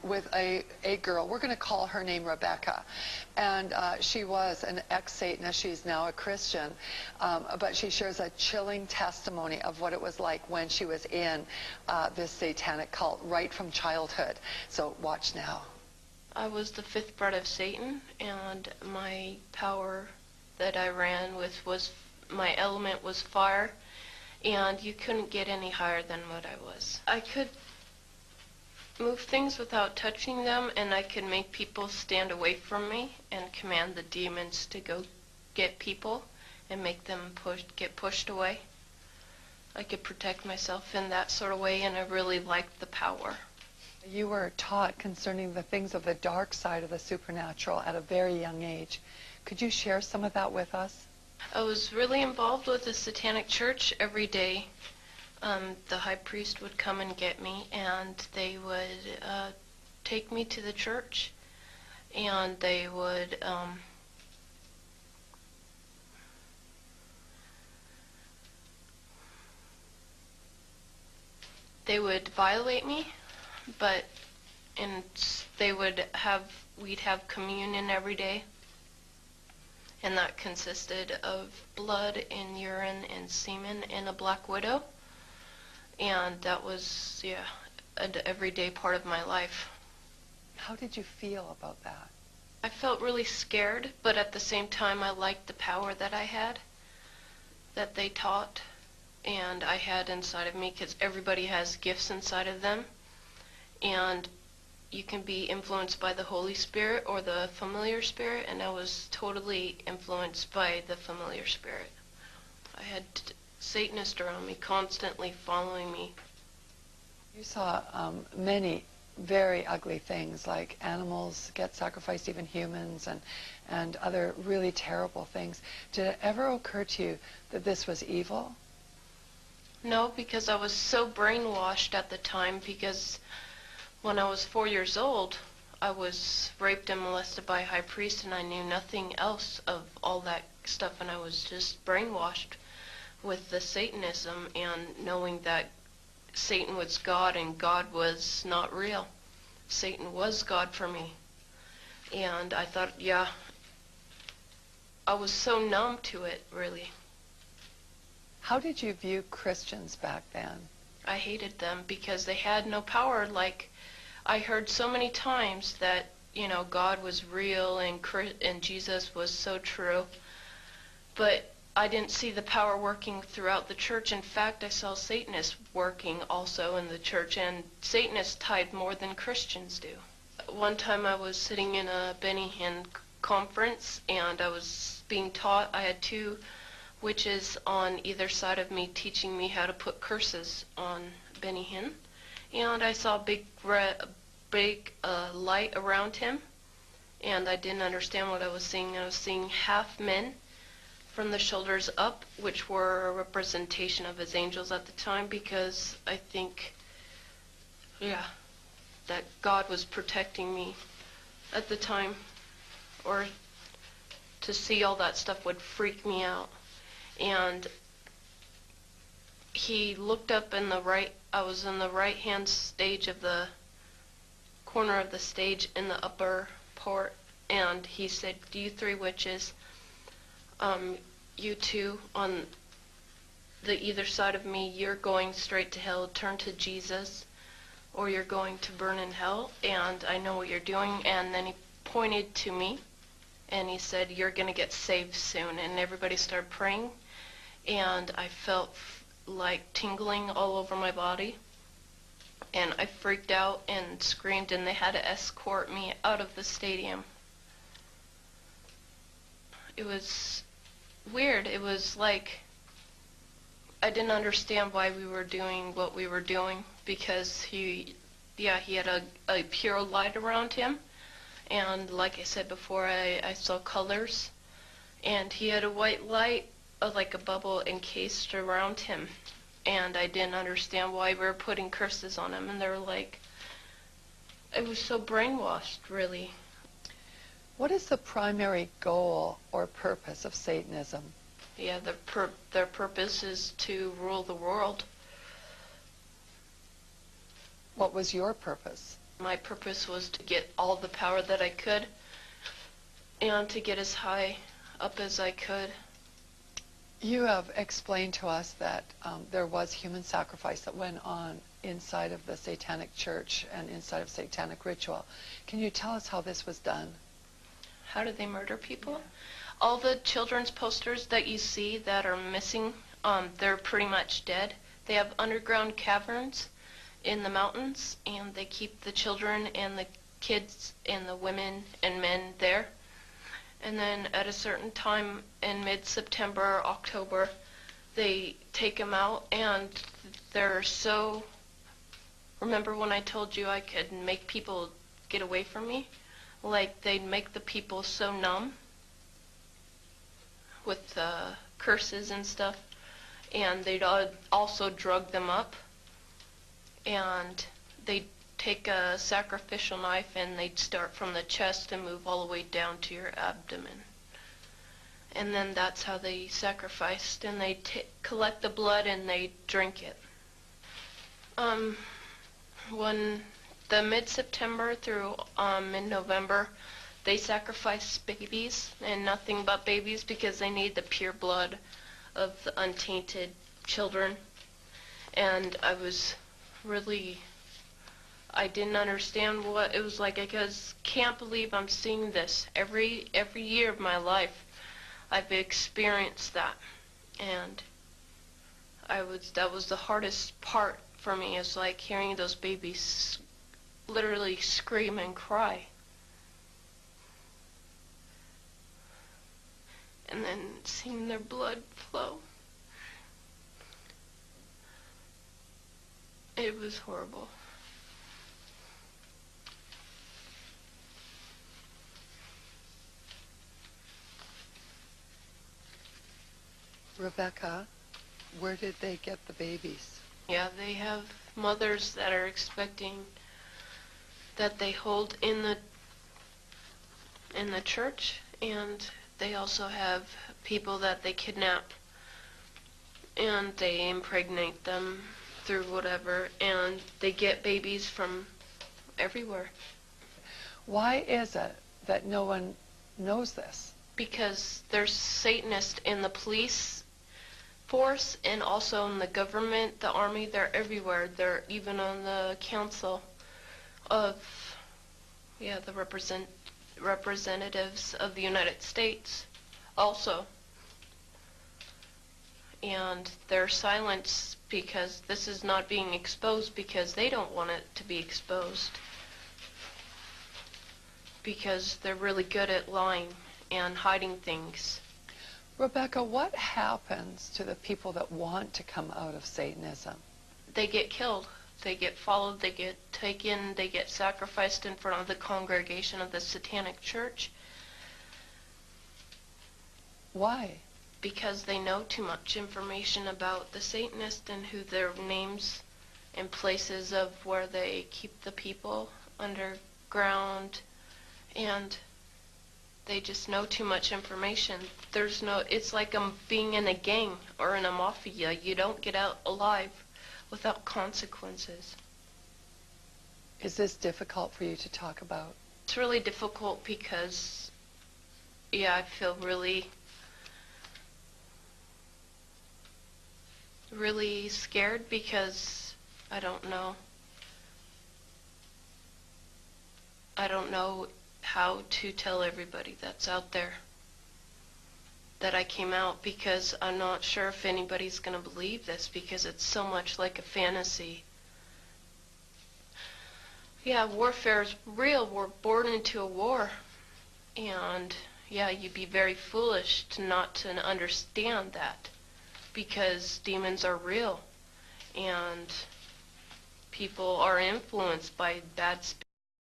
with a girl. We're going to call her name Rebecca. And she was an ex-Satanist. She's now a Christian. But she shares a chilling testimony of what it was like when she was in this satanic cult right from childhood. So watch now. I was the fifth bred of Satan, and my power that I ran with was, my element was fire, and you couldn't get any higher than what I was. I could move things without touching them, and I could make people stand away from me and command the demons to go get people and make them get pushed away. I could protect myself in that sort of way, and I really liked the power. You were taught concerning the things of the dark side of the supernatural at a very young age. Could you share some of that with us? I was really involved with the satanic church every day. The high priest would come and get me, and they would take me to the church, and they would violate me, but we'd have communion every day, and that consisted of blood and urine and semen and a black widow, and that was, yeah, an everyday part of my life. How did you feel about that? I felt really scared, but at the same time I liked the power that I had, that they taught, and I had inside of me, because everybody has gifts inside of them, and you can be influenced by the Holy Spirit or the familiar spirit, and I was totally influenced by the familiar spirit. I had Satanists around me, constantly following me. You saw many very ugly things, like animals get sacrificed, even humans, and other really terrible things. Did it ever occur to you that this was evil? No, because I was so brainwashed at the time, because when I was 4 years old, I was raped and molested by a high priest, and I knew nothing else of all that stuff, and I was just brainwashed with the Satanism and knowing that Satan was God and God was not real. Satan was God for me. And I thought, yeah, I was so numb to it, really. How did you view Christians back then? I hated them because they had no power. Like, I heard so many times that, you know, God was real and Jesus was so true. But I didn't see the power working throughout the church. In fact, I saw Satanists working also in the church, and Satanists tithe more than Christians do. One time I was sitting in a Benny Hinn conference, and I was being taught. I had two witches on either side of me teaching me how to put curses on Benny Hinn, and I saw a big light around him, and I didn't understand what I was seeing. I was seeing half men from the shoulders up, which were a representation of his angels at the time, because I think, yeah, that God was protecting me at the time, or to see all that stuff would freak me out. And he looked up in the right, I was in the right hand stage of the corner of the stage in the upper part, and he said, "You three witches, you two on the either side of me, you're going straight to hell. Turn to Jesus, or you're going to burn in hell, and I know what you're doing." And then he pointed to me, and he said, "You're going to get saved soon." And everybody started praying, and I felt like tingling all over my body, and I freaked out and screamed, and they had to escort me out of the stadium. It was weird. It was like I didn't understand why we were doing what we were doing, because he had a pure light around him, and like I said before, I saw colors, and he had a white light, like a bubble encased around him, and I didn't understand why we were putting curses on him, and they were like, it was so brainwashed, really. What is the primary goal or purpose of Satanism? Yeah, their purpose is to rule the world. What was your purpose? My purpose was to get all the power that I could and to get as high up as I could. You have explained to us that there was human sacrifice that went on inside of the satanic church and inside of satanic ritual. Can you tell us how this was done? How did they murder people? All the children's posters that you see that are missing, they're pretty much dead. They have underground caverns in the mountains, and they keep the children and the kids and the women and men there. And then at a certain time in mid-September or October, they take them out, and they're so... Remember when I told you I could make people get away from me? Like, they'd make the people so numb with curses and stuff, and they'd also drug them up, and they'd take a sacrificial knife and they'd start from the chest and move all the way down to your abdomen. And then that's how they sacrificed, and they'd collect the blood and they'd drink it. When the mid-September through mid-November, they sacrifice babies and nothing but babies because they need the pure blood of the untainted children. And I didn't understand what it was like. I just can't believe I'm seeing this. Every year of my life, I've experienced that. And that was the hardest part for me, is like hearing those babies literally scream and cry. And then seeing their blood flow. It was horrible. Rebecca, where did they get the babies? Yeah, they have mothers that are expecting, that they hold in the church, and they also have people that they kidnap and they impregnate them through whatever, and they get babies from everywhere. Why is it that no one knows this? Because there's Satanists in the police force and also in the government, the army. They're everywhere. They're even on the council of, the representatives of the United States also. And they're silenced because this is not being exposed, because they don't want it to be exposed. Because they're really good at lying and hiding things. Rebecca, what happens to the people that want to come out of Satanism? They get killed. They get followed. They get taken. They get sacrificed in front of the congregation of the Satanic Church. Why? Because they know too much information about the Satanists and who their names and places of where they keep the people underground, and they just know too much information. It's like being in a gang or in a mafia. You don't get out alive without consequences. Is this difficult for you to talk about? It's really difficult because, I feel really scared because I don't know how to tell everybody that's out there that I came out, because I'm not sure if anybody's going to believe this, because it's so much like a fantasy. Yeah, warfare is real. We're born into a war. And you'd be very foolish not to understand that, because demons are real and people are influenced by bad spirits.